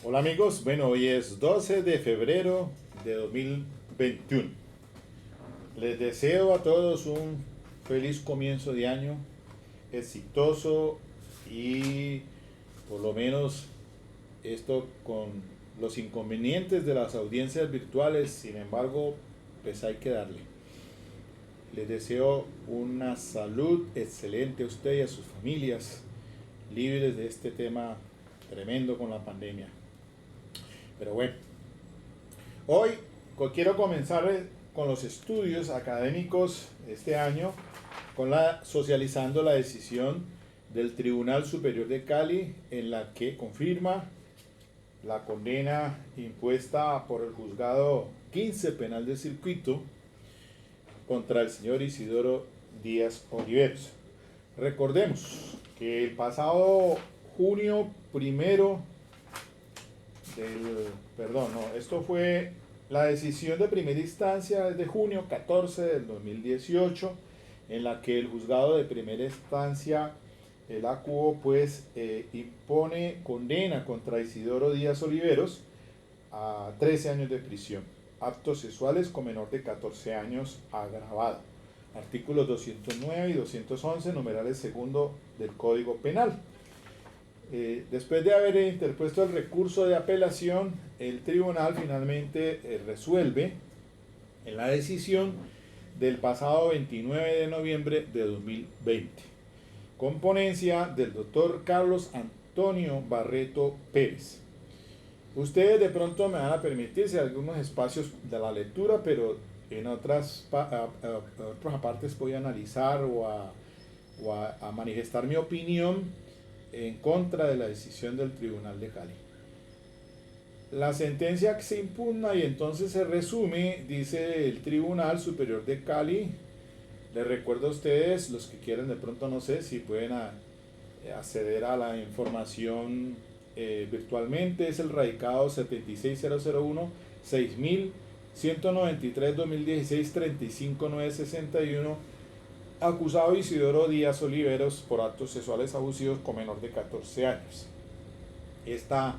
Hola amigos, bueno, hoy es 12 de febrero de 2021. Les deseo a todos un feliz comienzo de año, exitoso y por lo menos esto con los inconvenientes de las audiencias virtuales, sin embargo, pues hay que darle. Les deseo una salud excelente a usted y a sus familias, libres de este tema tremendo con la pandemia. Pero bueno, hoy quiero comenzar con los estudios académicos este año, socializando la decisión del Tribunal Superior de Cali en la que confirma la condena impuesta por el juzgado 15 penal de circuito contra el señor Isidoro Díaz Oliveros. Recordemos que el pasado junio primero esto fue la decisión de primera instancia desde junio 14 del 2018, en la que el juzgado de primera instancia, el ACUO, pues impone condena contra Isidoro Díaz Oliveros a 13 años de prisión, actos sexuales con menor de 14 años agravado, artículos 209 y 211, numerales segundo del Código Penal. Después de haber interpuesto el recurso de apelación, el tribunal finalmente resuelve en la decisión del pasado 29 de noviembre de 2020, con ponencia del doctor Carlos Antonio Barreto Pérez. Ustedes de pronto me van a permitirse algunos espacios de la lectura, pero en otras partes voy a analizar o a manifestar mi opinión en contra de la decisión del Tribunal de Cali. La sentencia se impugna y entonces se resume, dice el Tribunal Superior de Cali. Les recuerdo a ustedes, los que quieran de pronto, no sé si pueden acceder a la información virtualmente, es el radicado 76001 6193 2016 35961, acusado Isidoro Díaz Oliveros por actos sexuales abusivos con menor de 14 años. Esta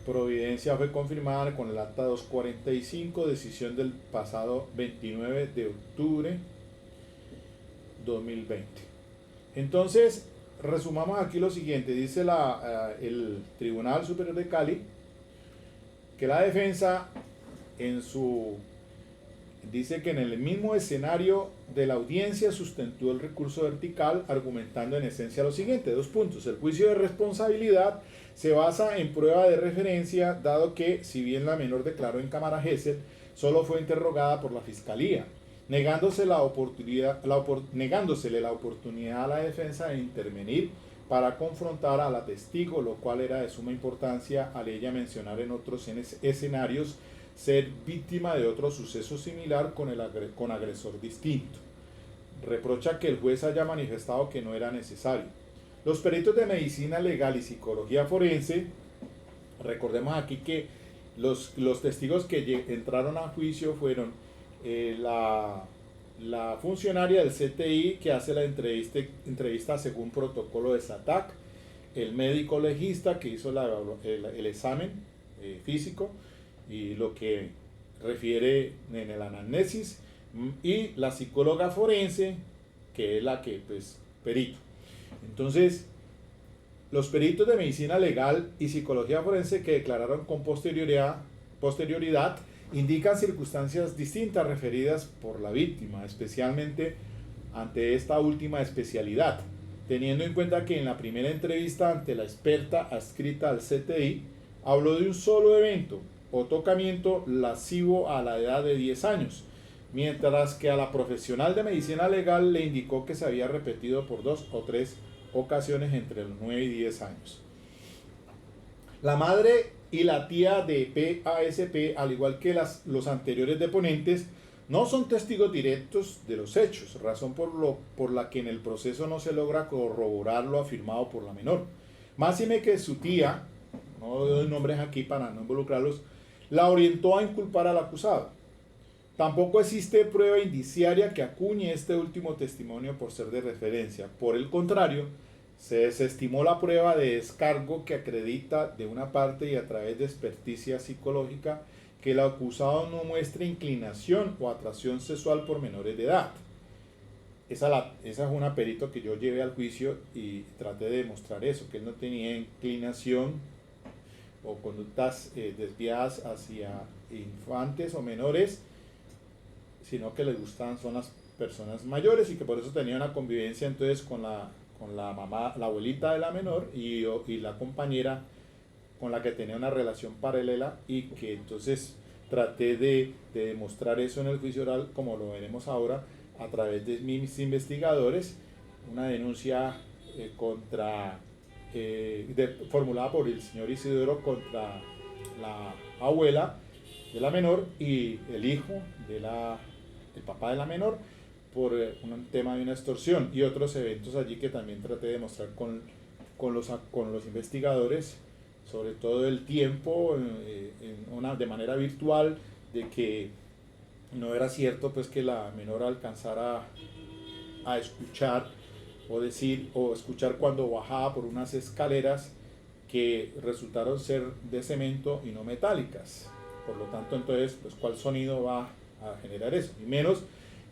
providencia fue confirmada con el acta 245, decisión del pasado 29 de octubre 2020. Entonces, resumamos aquí lo siguiente. Dice el Tribunal Superior de Cali que la defensa dice que en el mismo escenario de la audiencia sustentó el recurso vertical, argumentando en esencia lo siguiente: dos puntos. El juicio de responsabilidad se basa en prueba de referencia, dado que, si bien la menor declaró en cámara Gesell, solo fue interrogada por la fiscalía, negándosele la oportunidad a la defensa de intervenir para confrontar a la testigo, lo cual era de suma importancia al ella mencionar en otros escenarios ser víctima de otro suceso similar con agresor distinto. Reprocha que el juez haya manifestado que no era necesario. Los peritos de medicina legal y psicología forense, recordemos aquí que los testigos que entraron a juicio fueron la funcionaria del CTI que hace la entrevista según protocolo de SATAC, el médico legista que hizo el examen físico y lo que refiere en el anamnesis, y la psicóloga forense, que es la que, pues, perito. Entonces, los peritos de medicina legal y psicología forense que declararon con posterioridad indican circunstancias distintas referidas por la víctima, especialmente ante esta última especialidad, teniendo en cuenta que en la primera entrevista ante la experta adscrita al CTI habló de un solo evento o tocamiento lascivo a la edad de 10 años, mientras que a la profesional de medicina legal le indicó que se había repetido por 2 o 3 ocasiones entre los 9 y 10 años. La madre y la tía de PASP, al igual que los anteriores deponentes, no son testigos directos de los hechos, razón por la que en el proceso no se logra corroborar lo afirmado por la menor. Máxime que su tía, no doy nombres aquí para no involucrarlos, la orientó a inculpar al acusado. Tampoco existe prueba indiciaria que acuñe este último testimonio por ser de referencia. Por el contrario, Se desestimó la prueba de descargo que acredita de una parte y a través de experticia psicológica que el acusado no muestra inclinación o atracción sexual por menores de edad. Esa es una perito que yo llevé al juicio y traté de demostrar eso, que él no tenía inclinación o conductas desviadas hacia infantes o menores, sino que les gustan son las personas mayores y que por eso tenía una convivencia entonces con la mamá, la abuelita de la menor y la compañera con la que tenía una relación paralela, y que entonces traté de demostrar eso en el juicio oral, como lo veremos ahora, a través de mis investigadores, una denuncia formulada por el señor Isidoro contra la abuela de la menor y el hijo el papá de la menor, por un tema de una extorsión y otros eventos allí que también traté de mostrar con los investigadores, sobre todo el tiempo, de manera virtual, de que no era cierto pues que la menor alcanzara a escuchar o escuchar cuando bajaba por unas escaleras que resultaron ser de cemento y no metálicas. Por lo tanto, entonces, pues, ¿cuál sonido va a generar eso? Y menos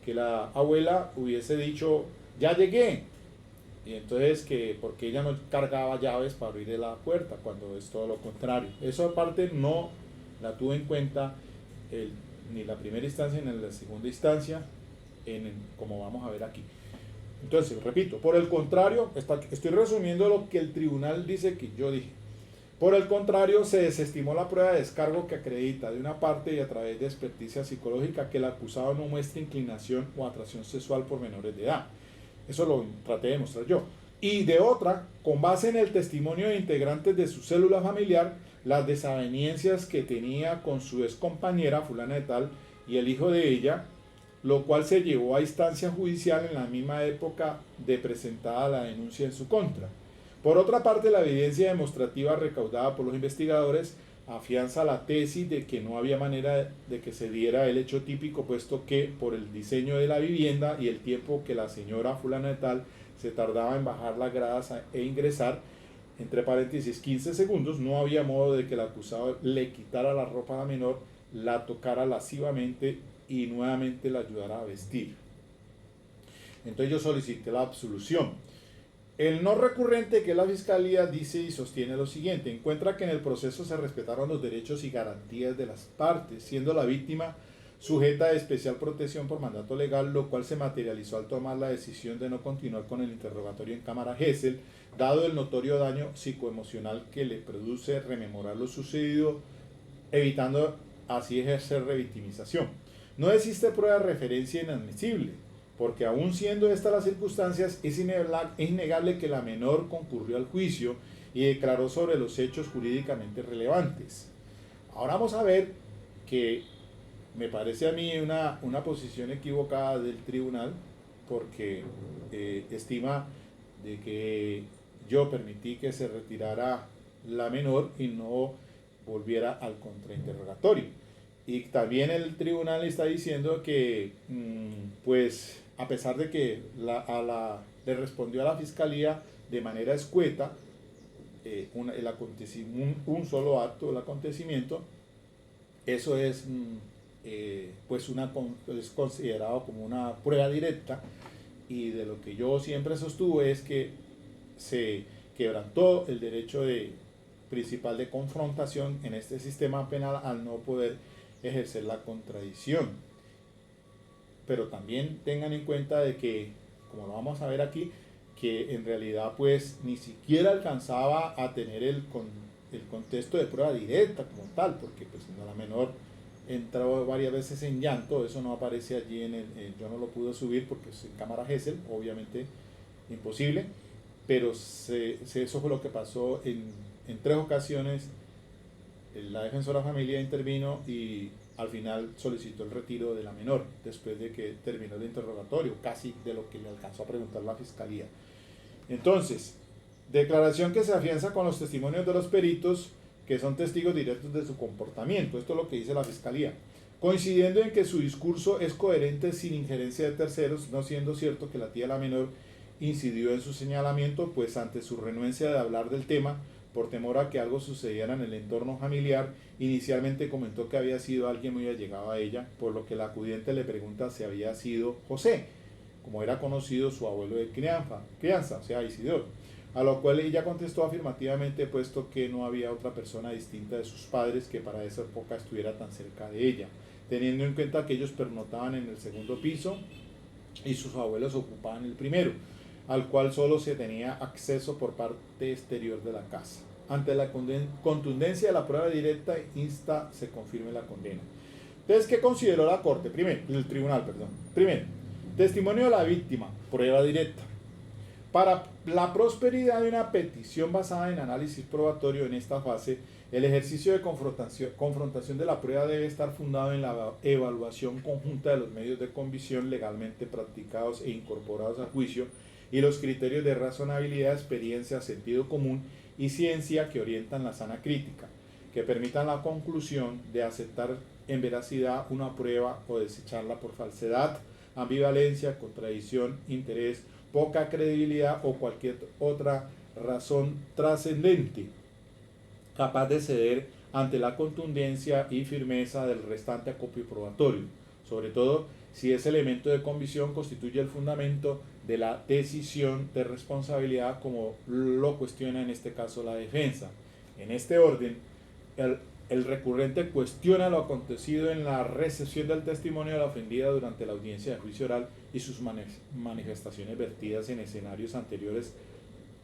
que la abuela hubiese dicho, ya llegué. Y entonces, porque ella no cargaba llaves para abrir la puerta, cuando es todo lo contrario. Eso aparte no la tuvo en cuenta ni la primera instancia ni la segunda instancia, como vamos a ver aquí. Entonces, repito, por el contrario, estoy resumiendo lo que el tribunal dice que yo dije. Por el contrario, se desestimó la prueba de descargo que acredita de una parte y a través de experticia psicológica que el acusado no muestra inclinación o atracción sexual por menores de edad. Eso lo traté de demostrar yo. Y de otra, con base en el testimonio de integrantes de su célula familiar, las desavenencias que tenía con su ex compañera fulana de tal y el hijo de ella, lo cual se llevó a instancia judicial en la misma época de presentada la denuncia en su contra. Por otra parte, la evidencia demostrativa recaudada por los investigadores afianza la tesis de que no había manera de que se diera el hecho típico, puesto que por el diseño de la vivienda y el tiempo que la señora fulana de tal se tardaba en bajar las gradas e ingresar, entre paréntesis 15 segundos, no había modo de que el acusado le quitara la ropa a la menor, la tocara lascivamente y nuevamente la ayudara a vestir. Entonces yo solicité la absolución. El no recurrente, que es la fiscalía, dice y sostiene lo siguiente: encuentra que en el proceso se respetaron los derechos y garantías de las partes, siendo la víctima sujeta de especial protección por mandato legal, lo cual se materializó al tomar la decisión de no continuar con el interrogatorio en cámara Gesell, dado el notorio daño psicoemocional que le produce rememorar lo sucedido, evitando así ejercer revictimización. No existe prueba de referencia inadmisible, porque aun siendo estas las circunstancias, es innegable que la menor concurrió al juicio y declaró sobre los hechos jurídicamente relevantes. Ahora vamos a ver que me parece a mí una posición equivocada del tribunal, porque estima de que yo permití que se retirara la menor y no volviera al contrainterrogatorio. Y también el tribunal está diciendo que, pues, a pesar de que le respondió a la fiscalía de manera escueta, un solo acto del acontecimiento, eso es, pues es considerado como una prueba directa, y de lo que yo siempre sostuve es que se quebrantó el derecho principal de confrontación en este sistema penal al no poder ejercer la contradicción. Pero también tengan en cuenta de que, como lo vamos a ver aquí, que en realidad pues ni siquiera alcanzaba a tener el contexto de prueba directa como tal, porque pues la menor entró varias veces en llanto. Eso no aparece allí yo no lo pude subir porque es en cámara Gesell, obviamente imposible, pero eso fue lo que pasó en 3 ocasiones. La defensora de familia intervino y al final solicitó el retiro de la menor después de que terminó el interrogatorio, casi de lo que le alcanzó a preguntar la fiscalía. Entonces, declaración que se afianza con los testimonios de los peritos, que son testigos directos de su comportamiento. Esto es lo que dice la fiscalía, coincidiendo en que su discurso es coherente sin injerencia de terceros, no siendo cierto que la tía de la menor incidió en su señalamiento, pues ante su renuencia de hablar del tema, por temor a que algo sucediera en el entorno familiar, inicialmente comentó que había sido alguien muy allegado a ella, por lo que la acudiente le pregunta si había sido José, como era conocido su abuelo de crianza, o sea, Isidoro. A lo cual ella contestó afirmativamente, puesto que no había otra persona distinta de sus padres que para esa época estuviera tan cerca de ella, teniendo en cuenta que ellos pernotaban en el segundo piso y sus abuelos ocupaban el primero, al cual solo se tenía acceso por parte exterior de la casa. Ante la contundencia de la prueba directa, se confirme la condena. Entonces, ¿qué consideró la corte? El tribunal, perdón. Primero, testimonio de la víctima, prueba directa. Para la prosperidad de una petición basada en análisis probatorio en esta fase, el ejercicio de confrontación de la prueba debe estar fundado en la evaluación conjunta de los medios de convicción legalmente practicados e incorporados al juicio y los criterios de razonabilidad, experiencia, sentido común y ciencia que orientan la sana crítica, que permitan la conclusión de aceptar en veracidad una prueba o desecharla por falsedad, ambivalencia, contradicción, interés, poca credibilidad o cualquier otra razón trascendente capaz de ceder ante la contundencia y firmeza del restante acopio probatorio, sobre todo si ese elemento de convicción constituye el fundamento de la decisión de responsabilidad, como lo cuestiona en este caso la defensa. En este orden, el recurrente cuestiona lo acontecido en la recepción del testimonio de la ofendida durante la audiencia de juicio oral y sus manifestaciones vertidas en escenarios anteriores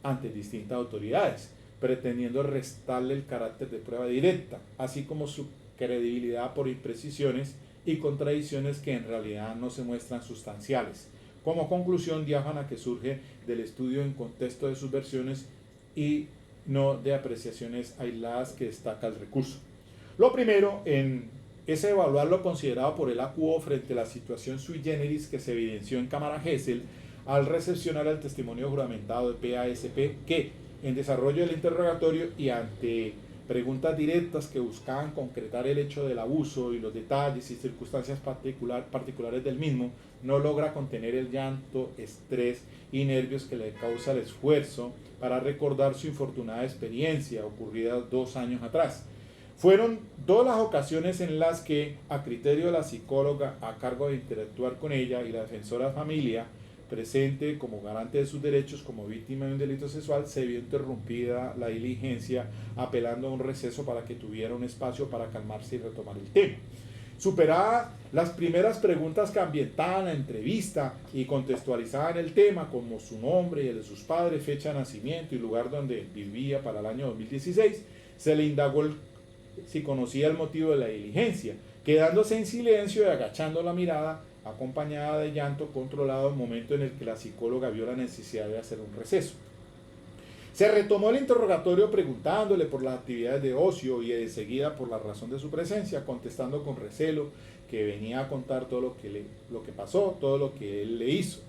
ante distintas autoridades, pretendiendo restarle el carácter de prueba directa, así como su credibilidad por imprecisiones y contradicciones que en realidad no se muestran sustanciales, como conclusión diáfana que surge del estudio en contexto de sus versiones y no de apreciaciones aisladas que destaca el recurso. Lo primero es evaluar lo considerado por el acuo frente a la situación sui generis que se evidenció en Cámara Gesell al recepcionar el testimonio juramentado de PASP, que en desarrollo del interrogatorio y ante preguntas directas que buscaban concretar el hecho del abuso y los detalles y circunstancias particulares del mismo, no logra contener el llanto, estrés y nervios que le causa el esfuerzo para recordar su infortunada experiencia ocurrida 2 años atrás. Fueron 2 las ocasiones en las que, a criterio de la psicóloga a cargo de interactuar con ella y la defensora de familia, presente como garante de sus derechos como víctima de un delito sexual, se vio interrumpida la diligencia, apelando a un receso para que tuviera un espacio para calmarse y retomar el tema. Superada las primeras preguntas que ambientaban la entrevista y contextualizaban el tema, como su nombre y el de sus padres, fecha de nacimiento y lugar donde vivía para el año 2016, se le indagó si conocía el motivo de la diligencia, quedándose en silencio y agachando la mirada, acompañada de llanto controlado, momento en el que la psicóloga vio la necesidad de hacer un receso. Se retomó el interrogatorio preguntándole por las actividades de ocio y enseguida por la razón de su presencia, contestando con recelo que venía a contar todo lo que pasó, todo lo que él le hizo,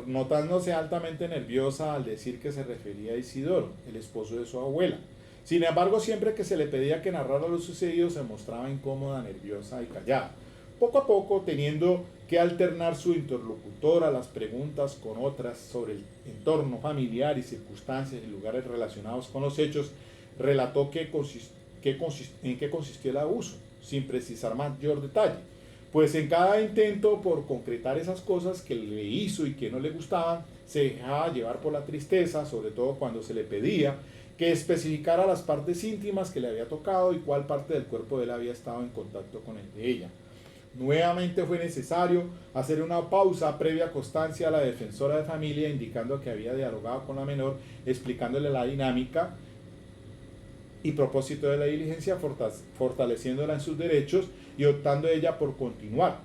notándose altamente nerviosa al decir que se refería a Isidoro, el esposo de su abuela. Sin embargo, siempre que se le pedía que narrara lo sucedido, se mostraba incómoda, nerviosa y callada. Poco a poco, teniendo que alternar su interlocutora las preguntas con otras sobre el entorno familiar y circunstancias y lugares relacionados con los hechos, relató en qué consistió el abuso, sin precisar mayor detalle, pues en cada intento por concretar esas cosas que le hizo y que no le gustaban, se dejaba llevar por la tristeza, sobre todo cuando se le pedía que especificara las partes íntimas que le había tocado y cuál parte del cuerpo de él había estado en contacto con el de ella. Nuevamente fue necesario hacer una pausa previa constancia a la defensora de familia, indicando que había dialogado con la menor, explicándole la dinámica y propósito de la diligencia, fortaleciéndola en sus derechos y optando ella por continuar.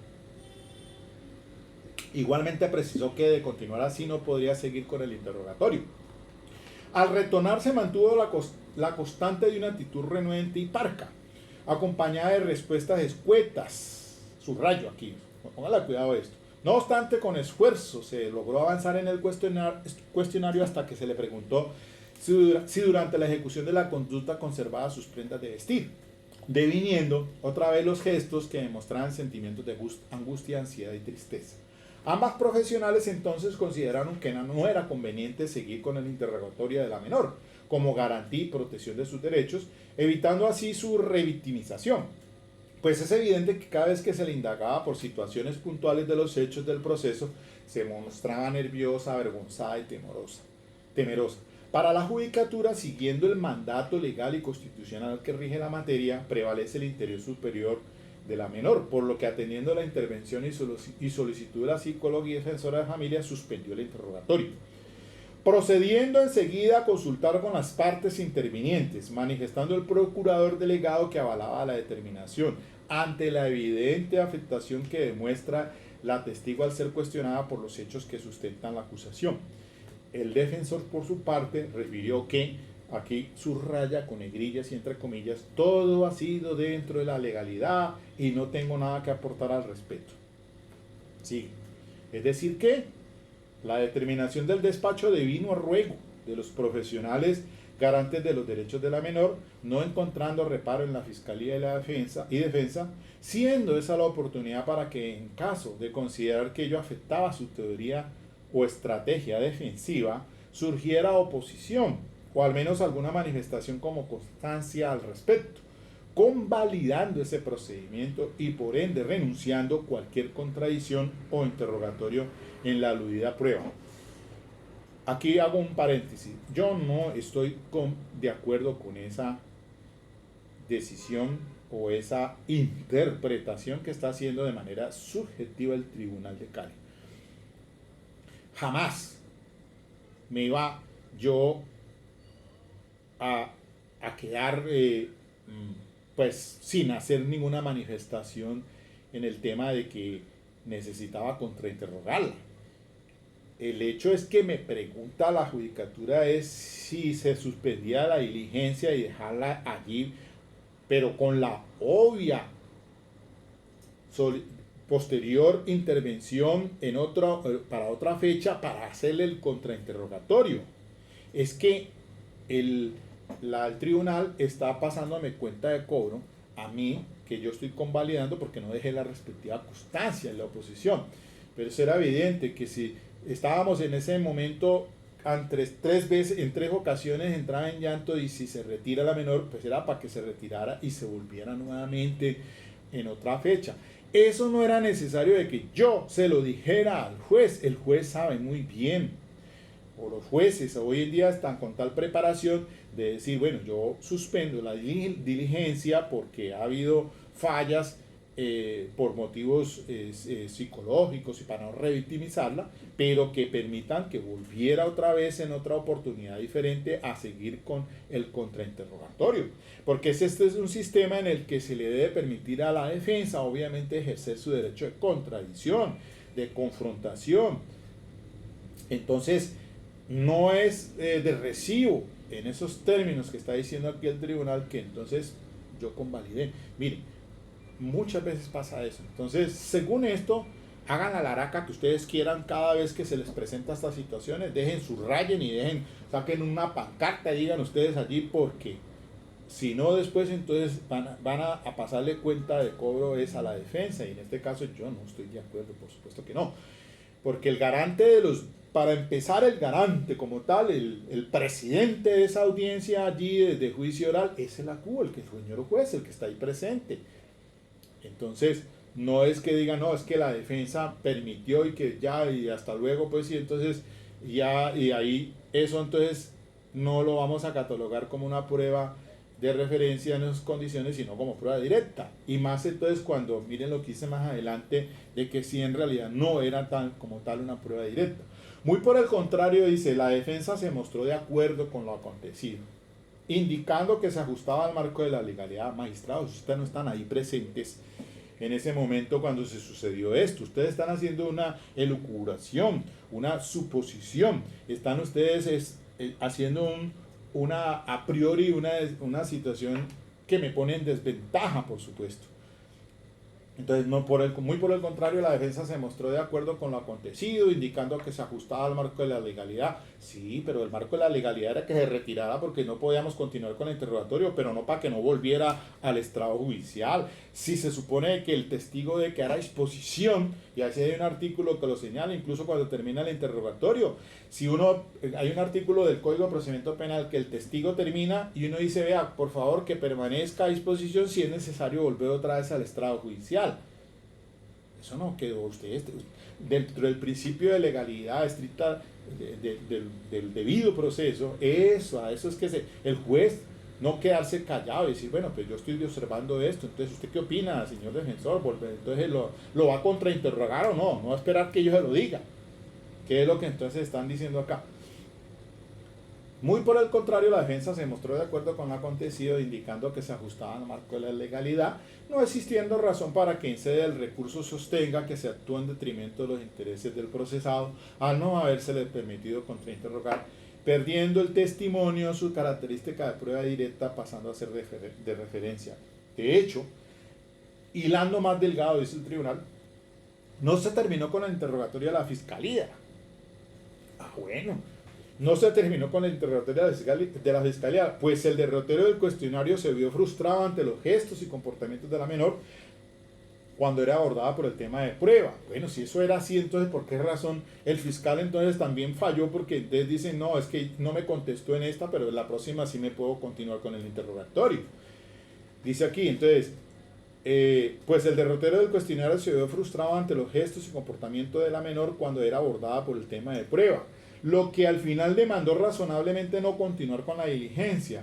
Igualmente precisó que de continuar así no podría seguir con el interrogatorio. Al retornar se mantuvo la constante de una actitud renuente y parca, acompañada de respuestas escuetas. Subrayo aquí, póngale cuidado a esto. No obstante, con esfuerzo se logró avanzar en el cuestionario hasta que se le preguntó si durante la ejecución de la conducta conservaba sus prendas de vestir, deviniendo otra vez los gestos que demostraban sentimientos de angustia, ansiedad y tristeza. Ambas profesionales entonces consideraron que no era conveniente seguir con el interrogatorio de la menor como garantía y protección de sus derechos, evitando así su revictimización. Pues es evidente que cada vez que se le indagaba por situaciones puntuales de los hechos del proceso, se mostraba nerviosa, avergonzada y temerosa. Para la judicatura, siguiendo el mandato legal y constitucional que rige la materia, prevalece el interés superior de la menor, por lo que atendiendo la intervención y solicitud de la psicóloga y defensora de familia, suspendió el interrogatorio. Procediendo enseguida a consultar con las partes intervinientes, manifestando el procurador delegado que avalaba la determinación ante la evidente afectación que demuestra la testigo al ser cuestionada por los hechos que sustentan la acusación. El defensor, por su parte, refirió que, aquí subraya con negrillas y entre comillas, todo ha sido dentro de la legalidad y no tengo nada que aportar al respecto. Sí, es decir que la determinación del despacho devino a ruego de los profesionales garantes de los derechos de la menor, no encontrando reparo en la Fiscalía y la defensa, siendo esa la oportunidad para que, en caso de considerar que ello afectaba su teoría o estrategia defensiva, surgiera oposición o al menos alguna manifestación como constancia al respecto, convalidando ese procedimiento y por ende renunciando cualquier contradicción o interrogatorio en la aludida prueba. Aquí hago un paréntesis. Yo no estoy de acuerdo con esa decisión o esa interpretación que está haciendo de manera subjetiva el Tribunal de Cali. Jamás me iba yo a quedar pues sin hacer ninguna manifestación en el tema de que necesitaba contrainterrogarla. El hecho es que me pregunta la judicatura es si se suspendía la diligencia y dejarla allí, pero con la obvia posterior intervención para otra fecha para hacerle el contrainterrogatorio. Es que el tribunal está pasándome cuenta de cobro a mí, que yo estoy convalidando porque no dejé la respectiva constancia en la oposición. Pero eso era evidente que si estábamos en ese momento en tres ocasiones entraba en llanto y si se retira la menor, pues era para que se retirara y se volviera nuevamente en otra fecha. Eso no era necesario de que yo se lo dijera al juez. El juez sabe muy bien, o los jueces hoy en día están con tal preparación de decir, bueno, yo suspendo la diligencia porque ha habido fallas por motivos psicológicos y para no revictimizarla, pero que permitan que volviera otra vez en otra oportunidad diferente a seguir con el contrainterrogatorio. Porque este es un sistema en el que se le debe permitir a la defensa, obviamente, ejercer su derecho de contradicción, de confrontación. Entonces, no es de recibo en esos términos que está diciendo aquí el tribunal que entonces yo convalidé. Miren, muchas veces pasa eso. Entonces, según esto, hagan la laraca que ustedes quieran cada vez que se les presenta estas situaciones, dejen subrayen y saquen una pancarta y digan ustedes allí, porque si no después entonces van a pasarle cuenta de cobro es a la defensa, y en este caso yo no estoy de acuerdo, por supuesto que no, porque el garante para empezar, el garante como tal, el presidente de esa audiencia allí de juicio oral es el ACU, el señor juez, el que está ahí presente. Entonces, no es que digan, no, es que la defensa permitió y que ya, y hasta luego, pues, y entonces ya, y ahí eso entonces no lo vamos a catalogar como una prueba de referencia en esas condiciones, sino como prueba directa. Y más entonces cuando, miren lo que hice más adelante, de que sí en realidad no era como tal una prueba directa. Muy por el contrario, dice, la defensa se mostró de acuerdo con lo acontecido, indicando que se ajustaba al marco de la legalidad. Magistrados, ustedes no están ahí presentes en ese momento cuando se sucedió esto. Ustedes están haciendo una elucubración, una suposición. Están ustedes haciendo a priori una situación que me pone en desventaja, por supuesto. Entonces, no muy por el contrario, la defensa se mostró de acuerdo con lo acontecido, indicando que se ajustaba al marco de la legalidad. Sí, pero el marco de la legalidad era que se retirara porque no podíamos continuar con el interrogatorio, pero no para que no volviera al estrado judicial. Si se supone que el testigo de que hará exposición, y así hay un artículo que lo señala, incluso cuando termina el interrogatorio, si uno, hay un artículo del Código de Procedimiento Penal que el testigo termina y uno dice, vea, por favor que permanezca a disposición si es necesario volver otra vez al estrado judicial. Eso no quedó usted dentro del principio de legalidad estricta del debido proceso. A eso es que el juez no quedarse callado y decir, bueno, pues yo estoy observando esto, entonces usted qué opina, señor defensor, entonces lo va a contrainterrogar o no, no va a esperar que yo se lo diga. ¿Qué es lo que entonces están diciendo acá? Muy por el contrario, la defensa se mostró de acuerdo con lo acontecido, indicando que se ajustaba al marco de la legalidad, no existiendo razón para que en sede del recurso sostenga que se actúa en detrimento de los intereses del procesado, al no habérsele permitido contrainterrogar, perdiendo el testimonio su característica de prueba directa, pasando a ser de referencia. De hecho, hilando más delgado, dice el tribunal, no se terminó con el interrogatorio de la fiscalía. Bueno, no se terminó con el interrogatorio de la fiscalía, pues el derrotero del cuestionario se vio frustrado ante los gestos y comportamientos de la menor cuando era abordada por el tema de prueba. Bueno, si eso era así, entonces ¿por qué razón el fiscal entonces también falló? Porque entonces dicen, no, es que no me contestó en esta, pero en la próxima sí me puedo continuar con el interrogatorio. Dice aquí, entonces, pues el derrotero del cuestionario se vio frustrado ante los gestos y comportamiento de la menor cuando era abordada por el tema de prueba, lo que al final demandó razonablemente no continuar con la diligencia.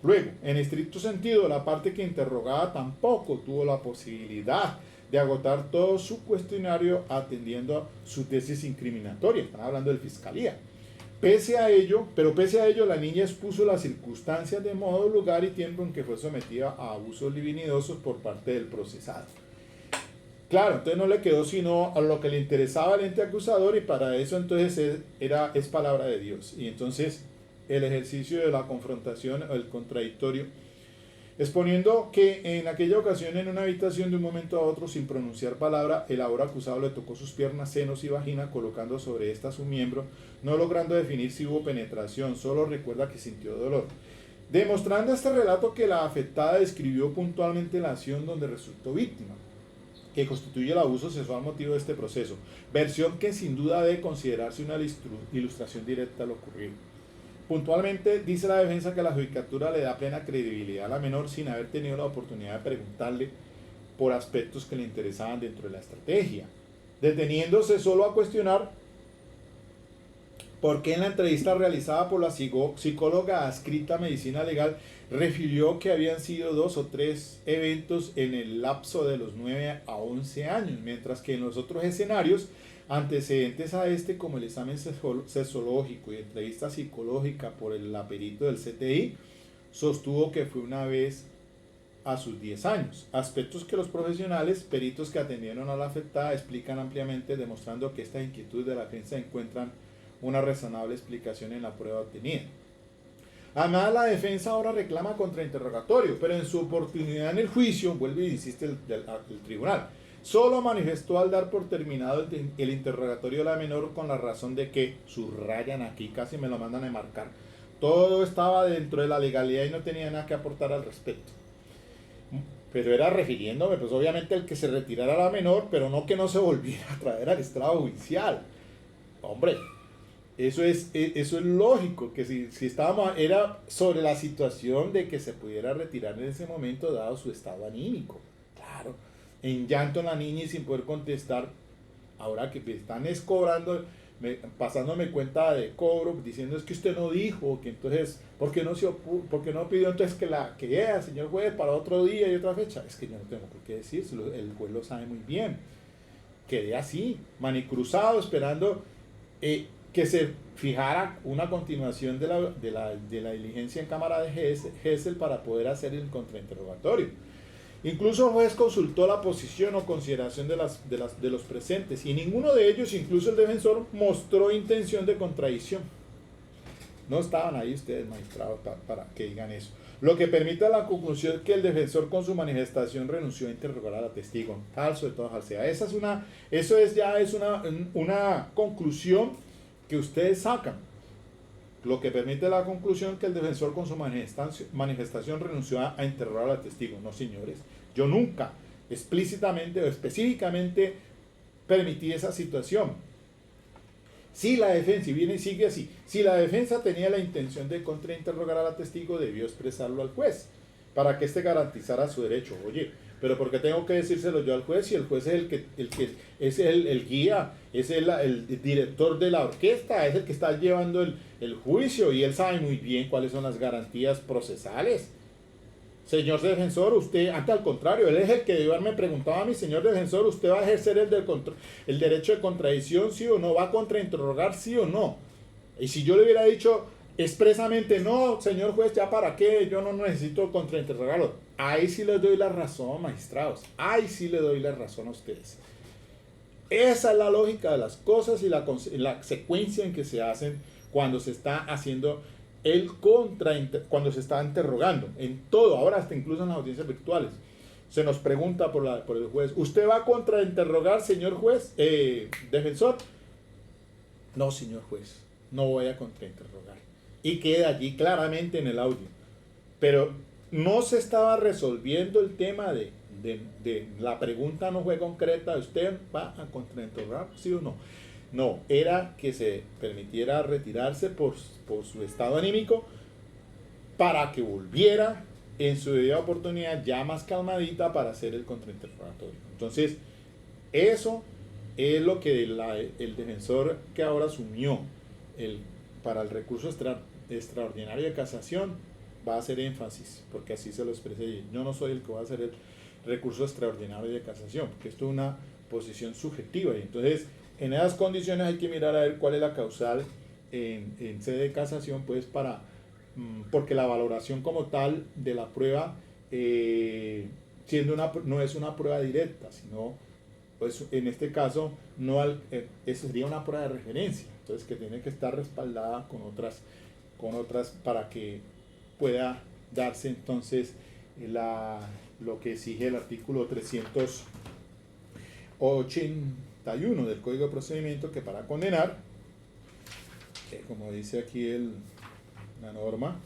Luego, en estricto sentido, la parte que interrogaba tampoco tuvo la posibilidad de agotar todo su cuestionario atendiendo a su tesis incriminatoria. Están hablando de fiscalía. Pese a ello, la niña expuso las circunstancias de modo, lugar y tiempo en que fue sometida a abusos libidinosos por parte del procesado. Claro, entonces no le quedó sino a lo que le interesaba al ente acusador, y para eso entonces es palabra de Dios. Y entonces el ejercicio de la confrontación o el contradictorio, exponiendo que en aquella ocasión en una habitación de un momento a otro, sin pronunciar palabra, el ahora acusado le tocó sus piernas, senos y vagina, colocando sobre esta su miembro, no logrando definir si hubo penetración, solo recuerda que sintió dolor. Demostrando este relato que la afectada describió puntualmente la acción donde resultó víctima, que constituye el abuso sexual motivo de este proceso, versión que sin duda debe considerarse una ilustración directa a lo ocurrido. Puntualmente dice la defensa que la judicatura le da plena credibilidad a la menor sin haber tenido la oportunidad de preguntarle por aspectos que le interesaban dentro de la estrategia, deteniéndose solo a cuestionar por qué en la entrevista realizada por la psicóloga adscrita a medicina legal refirió que habían sido 2 o 3 eventos en el lapso de los 9 a 11 años, mientras que en los otros escenarios antecedentes a este, como el examen sexológico y entrevista psicológica por el perito del CTI, sostuvo que fue una vez a sus 10 años. Aspectos que los profesionales, peritos que atendieron a la afectada, explican ampliamente, demostrando que esta inquietud de la defensa encuentran una razonable explicación en la prueba obtenida. Además, la defensa ahora reclama contrainterrogatorio, pero en su oportunidad en el juicio, vuelve y insiste el tribunal, solo manifestó al dar por terminado el interrogatorio de la menor con la razón de que, subrayan aquí, casi me lo mandan a marcar, todo estaba dentro de la legalidad y no tenía nada que aportar al respecto. Pero era refiriéndome, pues obviamente el que se retirara la menor, pero no que no se volviera a traer al estrado judicial. Hombre, eso es lógico, que si estábamos, era sobre la situación de que se pudiera retirar en ese momento dado su estado anímico. Claro, en llanto la niña y sin poder contestar, ahora que me están cobrando, pasándome cuenta de cobro, diciendo es que usted no dijo, que entonces, ¿por qué no pidió entonces que vea, señor juez, para otro día y otra fecha? Es que yo no tengo por qué decírselo, el juez lo sabe muy bien. Quedé así, manicruzado, esperando que se fijara una continuación de la diligencia en cámara de Gesell para poder hacer el contrainterrogatorio. Incluso el juez consultó la posición o consideración de los presentes, y ninguno de ellos, incluso el defensor, mostró intención de contradicción. No estaban ahí ustedes, magistrados, para que digan eso. lo que permite la conclusión que el defensor con su manifestación renunció a interrogar a la testigo. Falso de toda falsedad. Eso es una conclusión que ustedes sacan. Lo que permite la conclusión que el defensor con su manifestación renunció a interrogar a la testigo. No, señores, yo nunca explícitamente o específicamente permití esa situación. Si la defensa, y viene y sigue así, si la defensa tenía la intención de contrainterrogar a la testigo, debió expresarlo al juez para que éste garantizara su derecho. Oye, pero ¿por qué tengo que decírselo yo al juez si el juez es el que es el guía, es el director de la orquesta, es el que está llevando el juicio y él sabe muy bien cuáles son las garantías procesales? Señor defensor, usted, ante al contrario, él es el que debió haberme preguntado a mi señor defensor, ¿usted va a ejercer el derecho de contradicción, sí o no? ¿Va a contrainterrogar, sí o no? Y si yo le hubiera dicho expresamente, no, señor juez, ¿ya para qué? Yo no necesito contrainterrogarlo. Ahí sí les doy la razón, magistrados. Ahí sí le doy la razón a ustedes. Esa es la lógica de las cosas y la secuencia en que se hacen cuando se está haciendo cuando se está interrogando, en todo, ahora hasta incluso en las audiencias virtuales. Se nos pregunta por el juez, ¿usted va a contrainterrogar, señor juez, defensor? No, señor juez, no voy a contrainterrogar. Y queda allí claramente en el audio. Pero no se estaba resolviendo el tema de la pregunta no fue concreta, ¿usted va a contrainterrogar, sí o no? No, era que se permitiera retirarse por su estado anímico para que volviera en su debida oportunidad ya más calmadita para hacer el contrainterrogatorio. Entonces, eso es lo que el defensor que ahora asumió para el recurso extraordinario de casación va a hacer énfasis, porque así se lo expresé. Yo no soy el que va a hacer el recurso extraordinario de casación, porque esto es una posición subjetiva y entonces en esas condiciones hay que mirar a ver cuál es la causal en sede de casación, pues porque la valoración como tal de la prueba, no es una prueba directa, sino, pues en este caso, eso sería una prueba de referencia, entonces que tiene que estar respaldada con otras para que pueda darse entonces lo que exige el artículo 381 del Código de Procedimiento, que para condenar, como dice aquí la norma,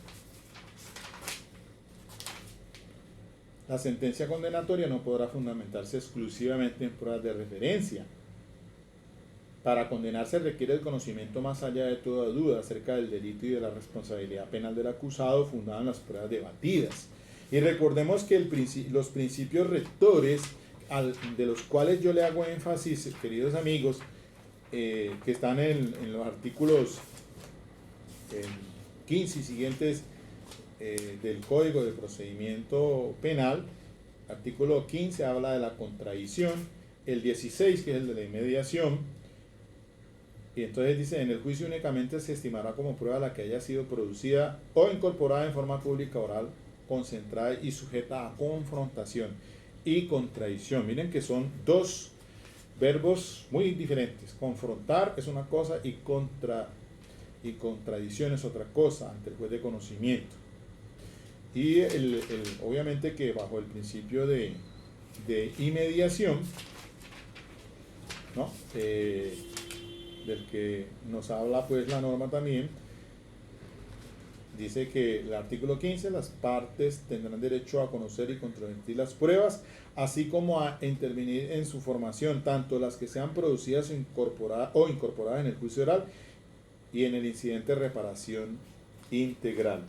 la sentencia condenatoria no podrá fundamentarse exclusivamente en pruebas de referencia. Para condenarse requiere el conocimiento más allá de toda duda acerca del delito y de la responsabilidad penal del acusado, fundado en las pruebas debatidas. Y recordemos que los principios rectores de los cuales yo le hago énfasis, queridos amigos, que están en los artículos 15 y siguientes del Código de Procedimiento Penal. Artículo 15 habla de la contradicción, el 16, que es el de la inmediación, y entonces dice, en el juicio únicamente se estimará como prueba la que haya sido producida o incorporada en forma pública, oral, concentrada y sujeta a confrontación y contradicción. Miren que son dos verbos muy diferentes. Confrontar es una cosa y contradicción es otra cosa ante el juez de conocimiento. Y obviamente que bajo el principio de inmediación, ¿no? Del que nos habla pues la norma también, dice que el artículo 15, las partes tendrán derecho a conocer y contradecir las pruebas, así como a intervenir en su formación, tanto las que sean producidas o incorporadas en el juicio oral y en el incidente de reparación integral.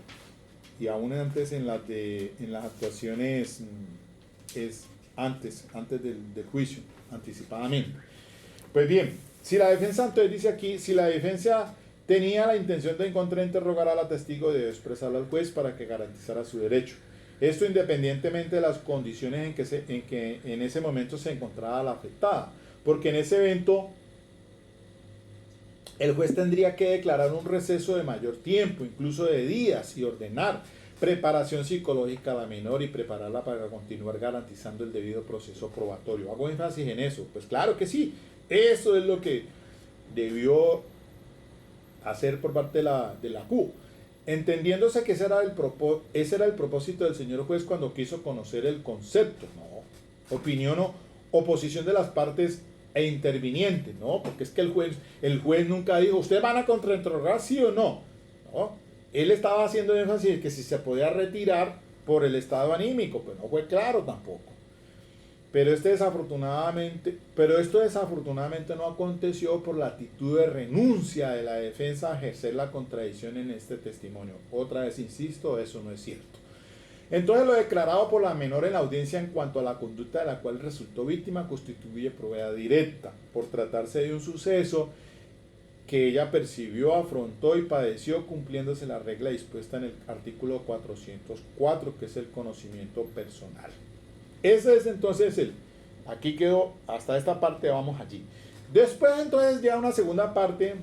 Y aún antes en las actuaciones es antes del juicio, anticipadamente. Pues bien, si la defensa, entonces dice aquí, si la defensa tenía la intención de contrainterrogar a la testigo, debe expresarlo al juez para que garantizara su derecho. Esto independientemente de las condiciones en que en ese momento se encontraba la afectada, porque en ese evento el juez tendría que declarar un receso de mayor tiempo, incluso de días, y ordenar preparación psicológica a la menor y prepararla para continuar garantizando el debido proceso probatorio. Hago énfasis en eso. Pues claro que sí, eso es lo que debió hacer por parte de la CU. entendiéndose que ese era el propósito del señor juez cuando quiso conocer el concepto, ¿no? Opinión o oposición de las partes e intervinientes, ¿no? Porque es que el juez nunca dijo, ¿ustedes van a contrainterrogar sí o no? ¿No? Él estaba haciendo énfasis en que si se podía retirar por el estado anímico, pues no fue claro tampoco. Pero esto desafortunadamente no aconteció por la actitud de renuncia de la defensa a ejercer la contradicción en este testimonio. Otra vez insisto, eso no es cierto. Entonces lo declarado por la menor en la audiencia en cuanto a la conducta de la cual resultó víctima constituye prueba directa, por tratarse de un suceso que ella percibió, afrontó y padeció cumpliéndose la regla dispuesta en el artículo 404, que es el conocimiento personal. Ese es entonces aquí quedó, hasta esta parte vamos allí. Después entonces ya una segunda parte,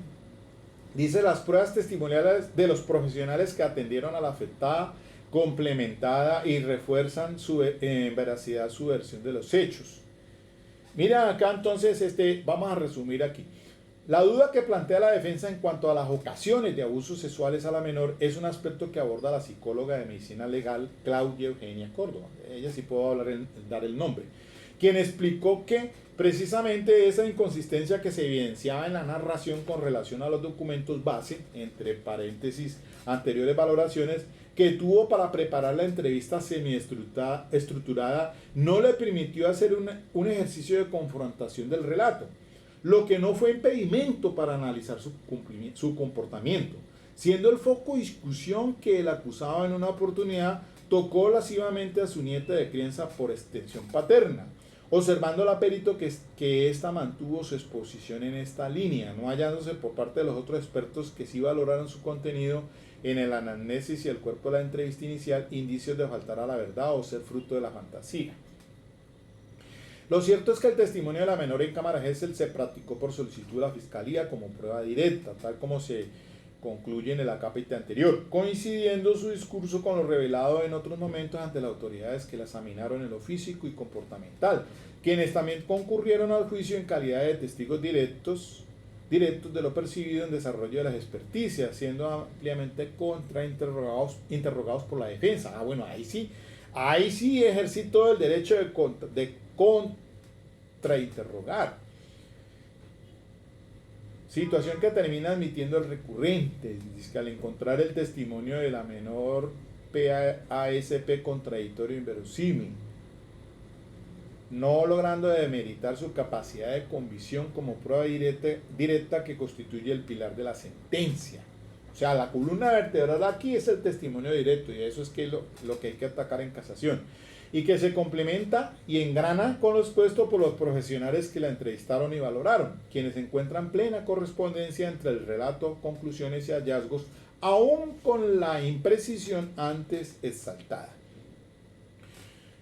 dice las pruebas testimoniales de los profesionales que atendieron a la afectada, complementada y refuerzan en veracidad su versión de los hechos. Mira acá entonces, vamos a resumir aquí. La duda que plantea la defensa en cuanto a las ocasiones de abusos sexuales a la menor es un aspecto que aborda la psicóloga de medicina legal Claudia Eugenia Córdoba. Ella sí puedo dar el nombre. Quien explicó que precisamente esa inconsistencia que se evidenciaba en la narración con relación a los documentos base, entre paréntesis, anteriores valoraciones, que tuvo para preparar la entrevista semiestructurada, no le permitió hacer un ejercicio de confrontación del relato, lo que no fue impedimento para analizar su comportamiento, siendo el foco de discusión que el acusado en una oportunidad tocó lascivamente a su nieta de crianza por extensión paterna, observando la perito que ésta mantuvo su exposición en esta línea, no hallándose por parte de los otros expertos que sí valoraron su contenido en el anamnesis y el cuerpo de la entrevista inicial indicios de faltar a la verdad o ser fruto de la fantasía. Lo cierto es que el testimonio de la menor en cámara Gesell se practicó por solicitud de la Fiscalía como prueba directa, tal como se concluye en el acápite anterior, coincidiendo su discurso con lo revelado en otros momentos ante las autoridades que la examinaron en lo físico y comportamental, quienes también concurrieron al juicio en calidad de testigos directos de lo percibido en desarrollo de las experticias, siendo ampliamente interrogados por la defensa. Bueno, ahí sí ejercitó el derecho de contrainterrogar. Situación que termina admitiendo el recurrente, dice que al encontrar el testimonio de la menor PASP contradictorio e inverosímil, no logrando demeritar su capacidad de convicción como prueba directa que constituye el pilar de la sentencia. O sea, la columna vertebral aquí es el testimonio directo y eso es lo que hay que atacar en casación. Y que se complementa y engrana con lo expuesto por los profesionales que la entrevistaron y valoraron, quienes encuentran plena correspondencia entre el relato, conclusiones y hallazgos, aún con la imprecisión antes exaltada.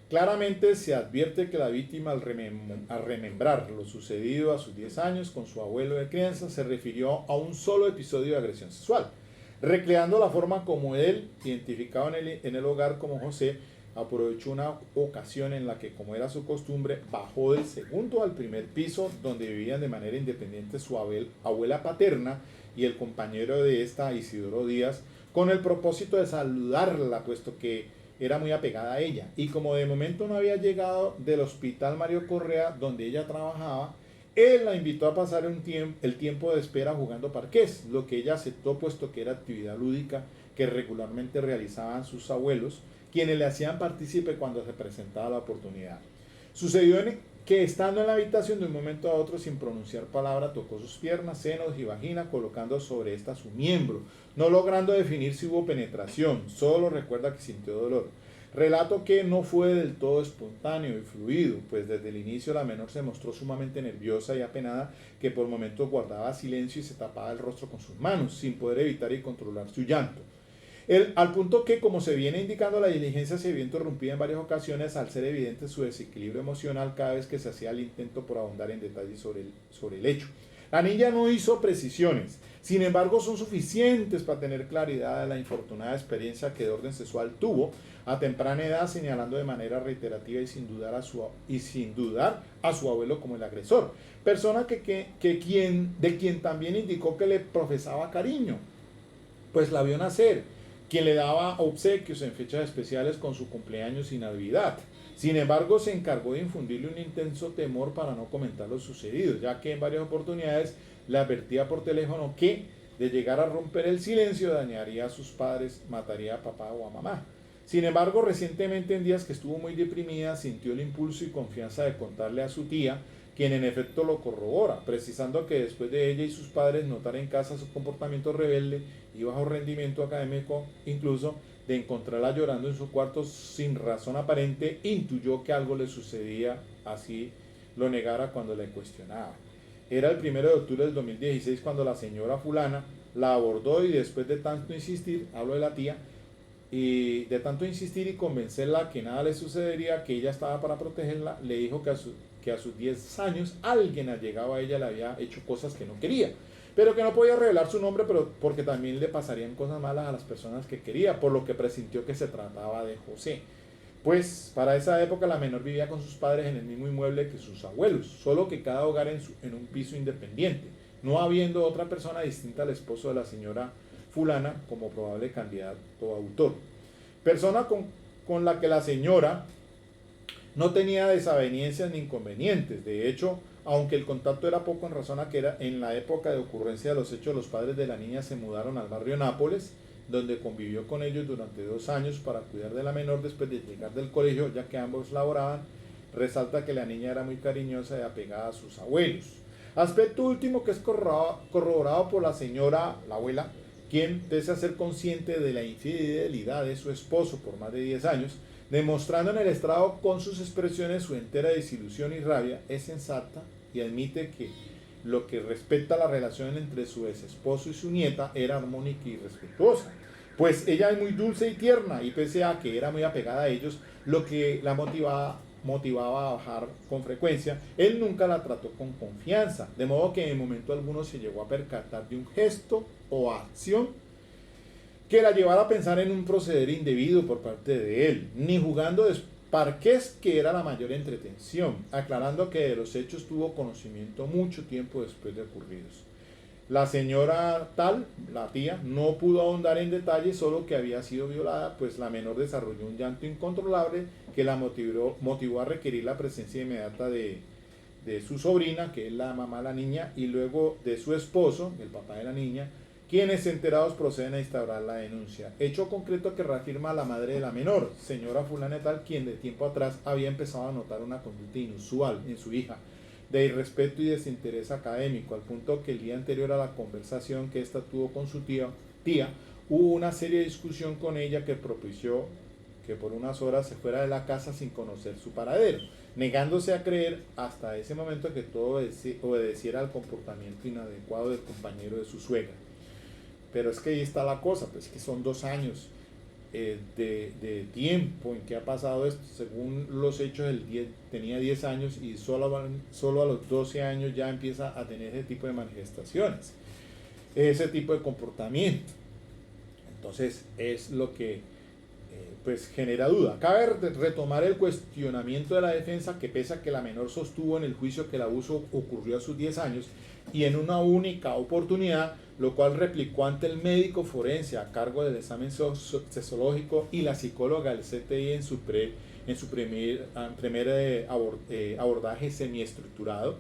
Claramente se advierte que la víctima al remembrar lo sucedido a sus 10 años con su abuelo de crianza se refirió a un solo episodio de agresión sexual, recreando la forma como él, identificado en el hogar como José, aprovechó una ocasión en la que, como era su costumbre, bajó del segundo al primer piso donde vivían de manera independiente su abuela paterna y el compañero de esta, Isidoro Díaz, con el propósito de saludarla, puesto que era muy apegada a ella. Y como de momento no había llegado del hospital Mario Correa, donde ella trabajaba, él la invitó a pasar el tiempo de espera jugando parqués, lo que ella aceptó, puesto que era actividad lúdica que regularmente realizaban sus abuelos, quienes le hacían partícipe cuando se presentaba la oportunidad. Sucedió que estando en la habitación de un momento a otro, sin pronunciar palabra, tocó sus piernas, senos y vagina, colocando sobre esta su miembro, no logrando definir si hubo penetración, solo recuerda que sintió dolor. Relato que no fue del todo espontáneo y fluido, pues desde el inicio la menor se mostró sumamente nerviosa y apenada, que por momentos guardaba silencio y se tapaba el rostro con sus manos, sin poder evitar y controlar su llanto. Al punto que, como se viene indicando, la diligencia se vio interrumpida en varias ocasiones al ser evidente su desequilibrio emocional cada vez que se hacía el intento por ahondar en detalles sobre el hecho. La niña no hizo precisiones, sin embargo son suficientes para tener claridad de la infortunada experiencia que de orden sexual tuvo a temprana edad, señalando de manera reiterativa y sin dudar a su abuelo como el agresor, persona de quien también indicó que le profesaba cariño, pues la vio nacer, quien le daba obsequios en fechas especiales con su cumpleaños y Navidad. Sin embargo, se encargó de infundirle un intenso temor para no comentar lo sucedido, ya que en varias oportunidades le advertía por teléfono que de llegar a romper el silencio dañaría a sus padres, mataría a papá o a mamá. Sin embargo, recientemente, en días que estuvo muy deprimida, sintió el impulso y confianza de contarle a su tía, quien en efecto lo corrobora, precisando que después de ella y sus padres notar en casa su comportamiento rebelde y bajo rendimiento académico, incluso de encontrarla llorando en su cuarto sin razón aparente, intuyó que algo le sucedía, así lo negara cuando le cuestionaba. Era el 1 de octubre del 2016 cuando la señora fulana la abordó y después de tanto insistir, hablo de la tía, y de tanto insistir y convencerla que nada le sucedería, que ella estaba para protegerla, le dijo que a sus 10 años alguien allegado a ella le había hecho cosas que no quería, pero que no podía revelar su nombre, pero porque también le pasarían cosas malas a las personas que quería, por lo que presintió que se trataba de José. Pues para esa época la menor vivía con sus padres en el mismo inmueble que sus abuelos, solo que cada hogar en un piso independiente, no habiendo otra persona distinta al esposo de la señora fulana como probable candidato a autor. Persona con la que la señora no tenía desavenencias ni inconvenientes. De hecho, aunque el contacto era poco en razón a que era en la época de ocurrencia de los hechos, los padres de la niña se mudaron al barrio Nápoles, donde convivió con ellos durante 2 años para cuidar de la menor después de llegar del colegio, ya que ambos laboraban. Resalta que la niña era muy cariñosa y apegada a sus abuelos. Aspecto último que es corroborado por la señora, la abuela, quien, pese a ser consciente de la infidelidad de su esposo por más de 10 años, demostrando en el estrado con sus expresiones su entera desilusión y rabia, es sensata y admite que lo que respecta a la relación entre su ex esposo y su nieta era armónica y respetuosa, pues ella es muy dulce y tierna, y pese a que era muy apegada a ellos, lo que la motivaba a bajar con frecuencia, él nunca la trató con confianza, de modo que en momento alguno se llegó a percatar de un gesto o acción que la llevara a pensar en un proceder indebido por parte de él, ni jugando de parqués, que era la mayor entretención, aclarando que de los hechos tuvo conocimiento mucho tiempo después de ocurridos. La señora tal, la tía, no pudo ahondar en detalles, solo que había sido violada, pues la menor desarrolló un llanto incontrolable que la motivó a requerir la presencia inmediata de su sobrina, que es la mamá de la niña, y luego de su esposo, el papá de la niña, quienes enterados proceden a instaurar la denuncia. Hecho concreto que reafirma la madre de la menor, señora fulana tal, quien de tiempo atrás había empezado a notar una conducta inusual en su hija, de irrespeto y desinterés académico, al punto que el día anterior a la conversación que ésta tuvo con su tía, hubo una seria discusión con ella que propició que por unas horas se fuera de la casa sin conocer su paradero, negándose a creer hasta ese momento que todo obedeciera al comportamiento inadecuado del compañero de su suegra. Pero es que ahí está la cosa, pues que son 2 años de tiempo en que ha pasado esto. Según los hechos, tenía 10 años y solo a los 12 años ya empieza a tener ese tipo de manifestaciones, ese tipo de comportamiento. Entonces es lo que pues genera duda. Cabe retomar el cuestionamiento de la defensa, que pese a que la menor sostuvo en el juicio que el abuso ocurrió a sus 10 años y en una única oportunidad, lo cual replicó ante el médico forense a cargo del examen sexológico y la psicóloga del CTI en su primer abordaje semiestructurado.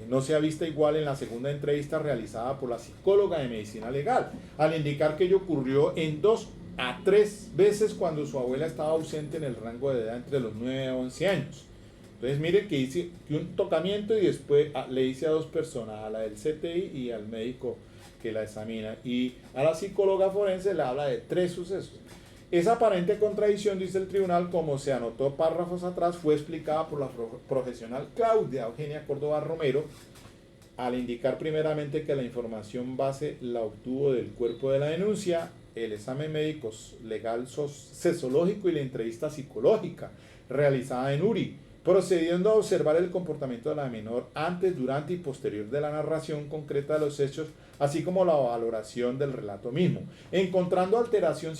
No se ha visto igual en la segunda entrevista realizada por la psicóloga de medicina legal, al indicar que ello ocurrió en 2 a 3 veces cuando su abuela estaba ausente en el rango de edad entre los 9 a 11 años. Entonces mire que hice un tocamiento y después le hice a 2 personas, a la del CTI y al médico que la examina, y a la psicóloga forense le habla de 3 sucesos. Esa aparente contradicción, dice el tribunal, como se anotó párrafos atrás, fue explicada por la profesional Claudia Eugenia Córdoba Romero, al indicar primeramente que la información base la obtuvo del cuerpo de la denuncia, el examen médico legal sexológico y la entrevista psicológica realizada en URI, procediendo a observar el comportamiento de la menor antes, durante y posterior de la narración concreta de los hechos, así como la valoración del relato mismo, encontrando alteración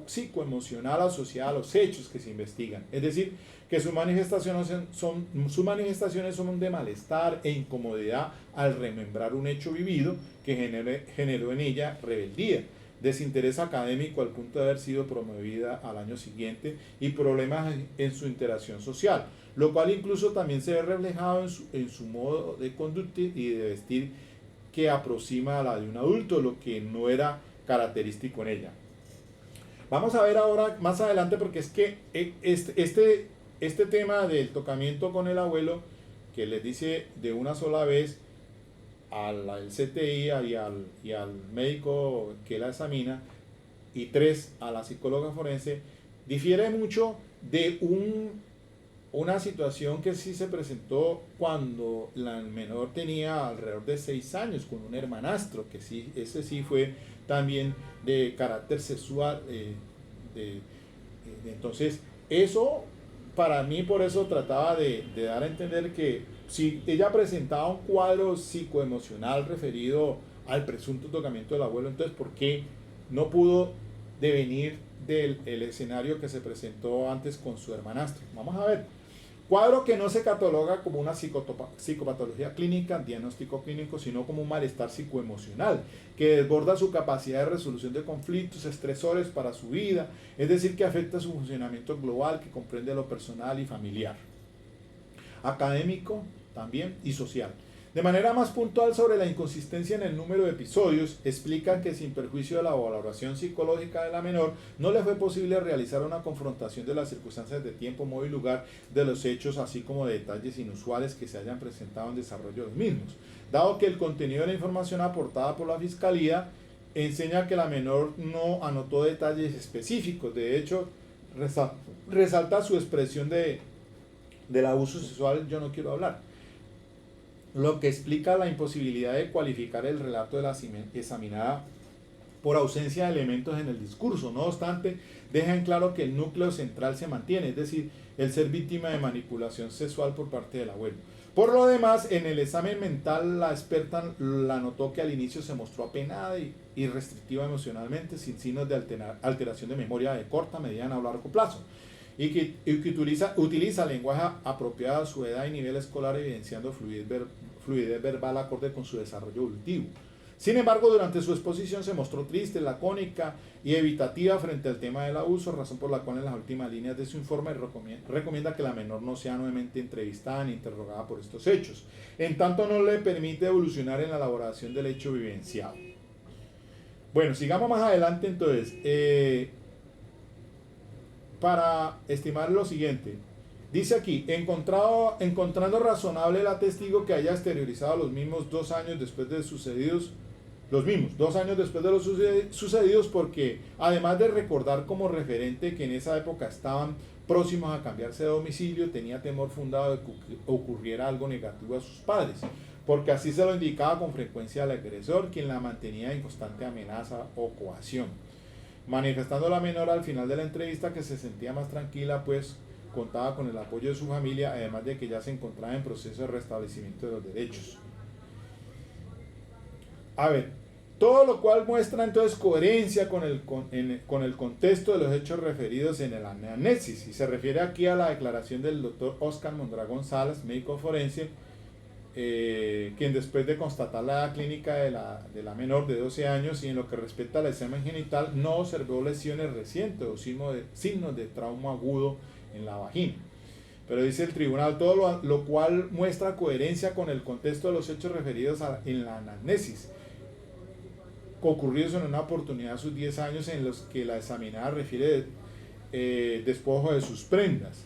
psicoemocional asociada a los hechos que se investigan. Es decir, que sus manifestaciones son de malestar e incomodidad al remembrar un hecho vivido que generó en ella rebeldía, desinterés académico al punto de haber sido promovida al año siguiente y problemas en su interacción social, lo cual incluso también se ve reflejado en su modo de conducta y de vestir que aproxima a la de un adulto, lo que no era característico en ella. Vamos a ver ahora más adelante, porque es que este tema del tocamiento con el abuelo, que les dice de una sola vez al CTI y al médico que la examina, y 3 a la psicóloga forense, difiere mucho de una situación que sí se presentó cuando la menor tenía alrededor de 6 años con un hermanastro, que sí, ese sí fue también de carácter sexual. Entonces, eso para mí, por eso trataba de dar a entender que si ella presentaba un cuadro psicoemocional referido al presunto tocamiento del abuelo, entonces ¿por qué no pudo devenir del escenario que se presentó antes con su hermanastro? Vamos a ver. Cuadro que no se cataloga como una psicopatología clínica, diagnóstico clínico, sino como un malestar psicoemocional que desborda su capacidad de resolución de conflictos, estresores para su vida, es decir, que afecta su funcionamiento global, que comprende lo personal y familiar, académico también y social. De manera más puntual sobre la inconsistencia en el número de episodios, explica que sin perjuicio de la valoración psicológica de la menor, no le fue posible realizar una confrontación de las circunstancias de tiempo, modo y lugar de los hechos, así como de detalles inusuales que se hayan presentado en desarrollo de los mismos, dado que el contenido de la información aportada por la Fiscalía enseña que la menor no anotó detalles específicos. De hecho, resalta su expresión del abuso sexual, yo no quiero hablar, lo que explica la imposibilidad de cualificar el relato de la examinada por ausencia de elementos en el discurso. No obstante, deja en claro que el núcleo central se mantiene, es decir, el ser víctima de manipulación sexual por parte del abuelo. Por lo demás, en el examen mental, la experta la notó que al inicio se mostró apenada y restrictiva emocionalmente, sin signos de alteración de memoria de corta, mediana o largo plazo, y que utiliza lenguaje apropiado a su edad y nivel escolar, evidenciando fluidez verbal acorde con su desarrollo evolutivo. Sin embargo, durante su exposición se mostró triste, lacónica y evitativa frente al tema del abuso, razón por la cual en las últimas líneas de su informe recomienda que la menor no sea nuevamente entrevistada ni interrogada por estos hechos, en tanto no le permite evolucionar en la elaboración del hecho vivenciado. Bueno, sigamos más adelante entonces. Para estimar lo siguiente, dice aquí, encontrando razonable el testigo que haya exteriorizado los mismos 2 años después de sucedidos, porque además de recordar como referente que en esa época estaban próximos a cambiarse de domicilio, tenía temor fundado de que ocurriera algo negativo a sus padres, porque así se lo indicaba con frecuencia al agresor, quien la mantenía en constante amenaza o coacción, manifestando la menor al final de la entrevista que se sentía más tranquila, pues contaba con el apoyo de su familia, además de que ya se encontraba en proceso de restablecimiento de los derechos. A ver, todo lo cual muestra entonces coherencia con el contexto de los hechos referidos en el análisis, y se refiere aquí a la declaración del doctor Oscar Mondragón Salas, médico forense, quien después de constatar la edad clínica de la menor de 12 años y en lo que respecta al examen genital no observó lesiones recientes o signos de trauma agudo en la vagina. Pero dice el tribunal, todo lo cual muestra coherencia con el contexto de los hechos referidos en la anamnesis, ocurridos en una oportunidad a sus 10 años, en los que la examinada refiere despojo de sus prendas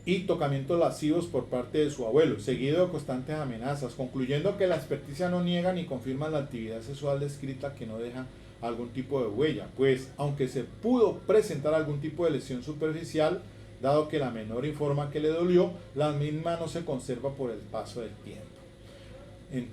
y tocamientos lascivos por parte de su abuelo, seguido de constantes amenazas, concluyendo que la experticia no niega ni confirma la actividad sexual descrita, que no deja algún tipo de huella, pues aunque se pudo presentar algún tipo de lesión superficial, dado que la menor informa que le dolió, la misma no se conserva por el paso del tiempo. Entonces,